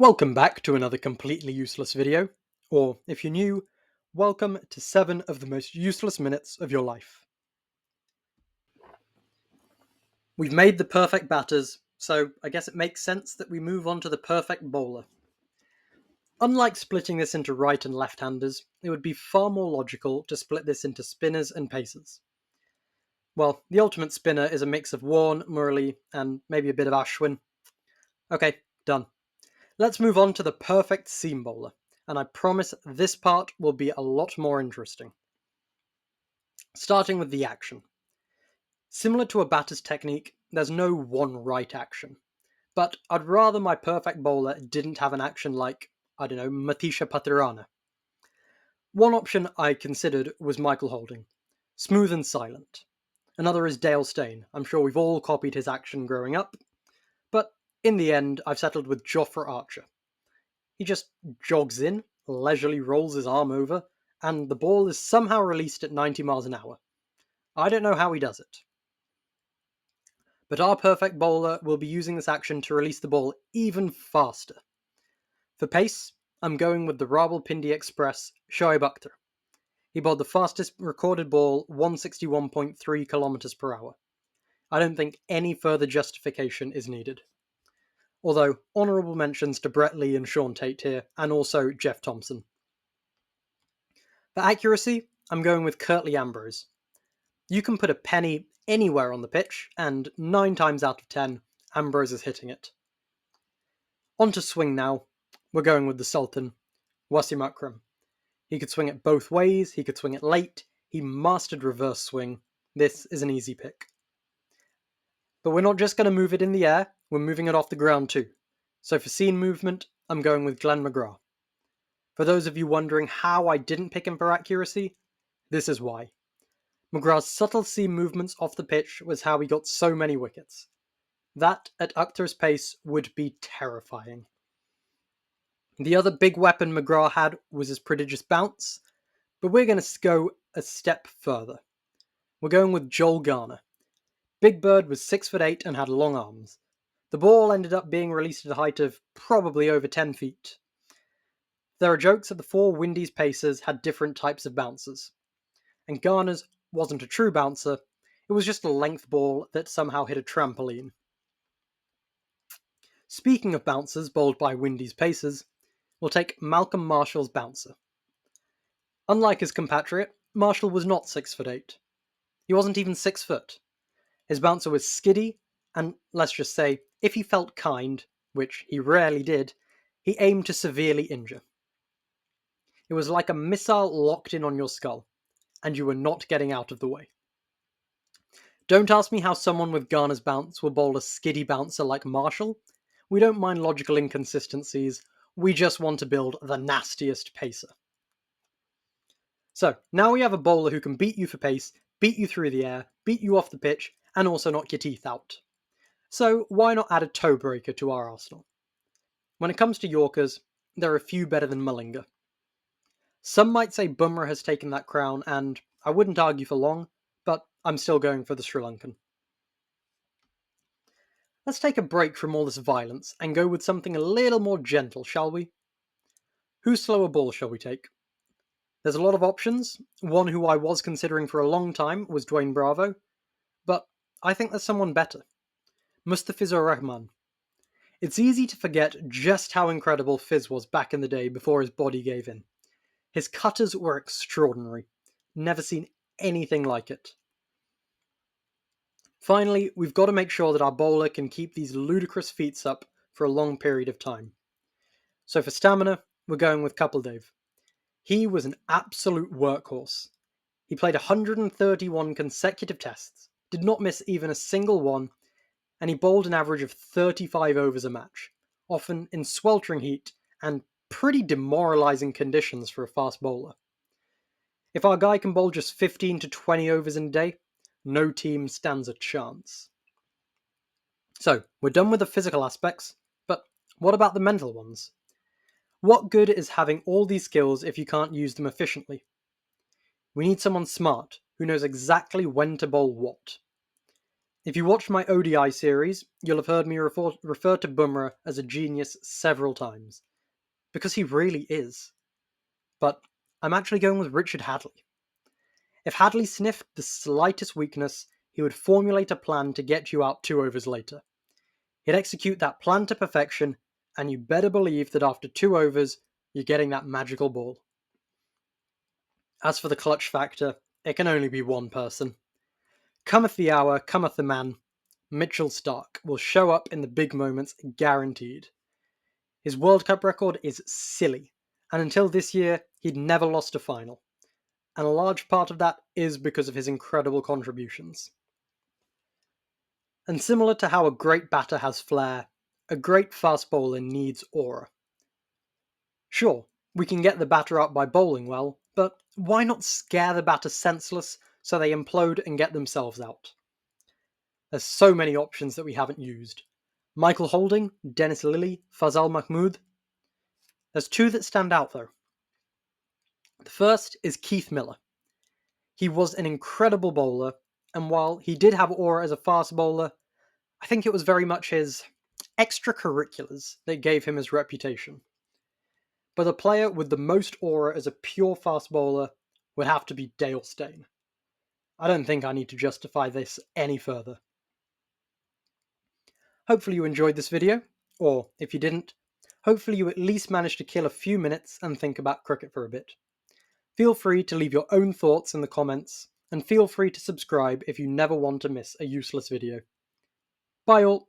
Welcome back to another completely useless video, or if you're new, welcome to 7 of the most useless minutes of your life. We've made the perfect batters, so I guess it makes sense that we move on to the perfect bowler. Unlike splitting this into right and left-handers, it would be far more logical to split this into spinners and pacers. Well, the ultimate spinner is a mix of Warne, Murali, and maybe a bit of Ashwin. Okay, done. Let's move on to the perfect seam bowler, and I promise this part will be a lot more interesting. Starting with the action. Similar to a batter's technique, there's no one right action. But I'd rather my perfect bowler didn't have an action like, Matisha Patirana. One option I considered was Michael Holding. Smooth and silent. Another is Dale Steyn. I'm sure we've all copied his action growing up. But in the end, I've settled with Jofra Archer. He just jogs in, leisurely rolls his arm over, and the ball is somehow released at 90 miles an hour. I don't know how he does it. But our perfect bowler will be using this action to release the ball even faster. For pace, I'm going with the Rawalpindi Express Shoaib Akhtar. He bowled the fastest recorded ball, 161.3 kilometers per hour. I don't think any further justification is needed. Although, honourable mentions to Brett Lee and Sean Tate here, and also Jeff Thompson. For accuracy, I'm going with Curtly Ambrose. You can put a penny anywhere on the pitch, and 9 times out of 10, Ambrose is hitting it. On to swing now. We're going with the Sultan, Wasim Akram. He could swing it both ways, he could swing it late, he mastered reverse swing. This is an easy pick. But we're not just going to move it in the air, we're moving it off the ground too. So for seam movement, I'm going with Glenn McGrath. For those of you wondering how I didn't pick him for accuracy, this is why. McGrath's subtle seam movements off the pitch was how he got so many wickets. That, at Akhtar's pace, would be terrifying. The other big weapon McGrath had was his prodigious bounce, but we're going to go a step further. We're going with Joel Garner. Big Bird was 6'8" and had long arms. The ball ended up being released at a height of probably over 10 feet. There are jokes that the 4 Windies pacers had different types of bouncers, and Garner's wasn't a true bouncer, it was just a length ball that somehow hit a trampoline. Speaking of bouncers bowled by Windies pacers, we'll take Malcolm Marshall's bouncer. Unlike his compatriot, Marshall was not 6'8". He wasn't even 6 foot. His bouncer was skiddy, and let's just say, if he felt kind, which he rarely did, he aimed to severely injure. It was like a missile locked in on your skull, and you were not getting out of the way. Don't ask me how someone with Garner's bounce will bowl a skiddy bouncer like Marshall. We don't mind logical inconsistencies, we just want to build the nastiest pacer. So, now we have a bowler who can beat you for pace, beat you through the air, beat you off the pitch, and also knock your teeth out. So, why not add a toe breaker to our arsenal? When it comes to Yorkers, there are a few better than Malinga. Some might say Bumrah has taken that crown, and I wouldn't argue for long, but I'm still going for the Sri Lankan. Let's take a break from all this violence and go with something a little more gentle, shall we? Whose slower ball shall we take? There's a lot of options. One who I was considering for a long time was Dwayne Bravo, but I think there's someone better. Mustafizur Rahman. It's easy to forget just how incredible Fizz was back in the day before his body gave in. His cutters were extraordinary. Never seen anything like it. Finally, we've got to make sure that our bowler can keep these ludicrous feats up for a long period of time. So for stamina, we're going with Kapildev. He was an absolute workhorse. He played 131 consecutive tests, did not miss even a single one, and he bowled an average of 35 overs a match, often in sweltering heat and pretty demoralising conditions for a fast bowler. If our guy can bowl just 15 to 20 overs in a day, no team stands a chance. So, we're done with the physical aspects, but what about the mental ones? What good is having all these skills if you can't use them efficiently? We need someone smart, who knows exactly when to bowl what. If you watch my ODI series, you'll have heard me refer to Bumrah as a genius several times, because he really is. But I'm actually going with Richard Hadlee. If Hadlee sniffed the slightest weakness, he would formulate a plan to get you out 2 overs later. He'd execute that plan to perfection, and you better believe that after 2 overs, you're getting that magical ball. As for the clutch factor, it can only be one person. Cometh the hour, cometh the man. Mitchell Starc will show up in the big moments, guaranteed. His World Cup record is silly, and until this year, he'd never lost a final. And a large part of that is because of his incredible contributions. And similar to how a great batter has flair, a great fast bowler needs aura. Sure, we can get the batter up by bowling well, but why not scare the batter senseless so they implode and get themselves out? There's so many options that we haven't used. Michael Holding, Dennis Lillee, Fazal Mahmood. There's 2 that stand out though. The first is Keith Miller. He was an incredible bowler, and while he did have aura as a fast bowler, I think it was very much his extracurriculars that gave him his reputation. But the player with the most aura as a pure fast bowler would have to be Dale Steyn. I don't think I need to justify this any further. Hopefully you enjoyed this video, or if you didn't, hopefully you at least managed to kill a few minutes and think about cricket for a bit. Feel free to leave your own thoughts in the comments, and feel free to subscribe if you never want to miss a useless video. Bye all!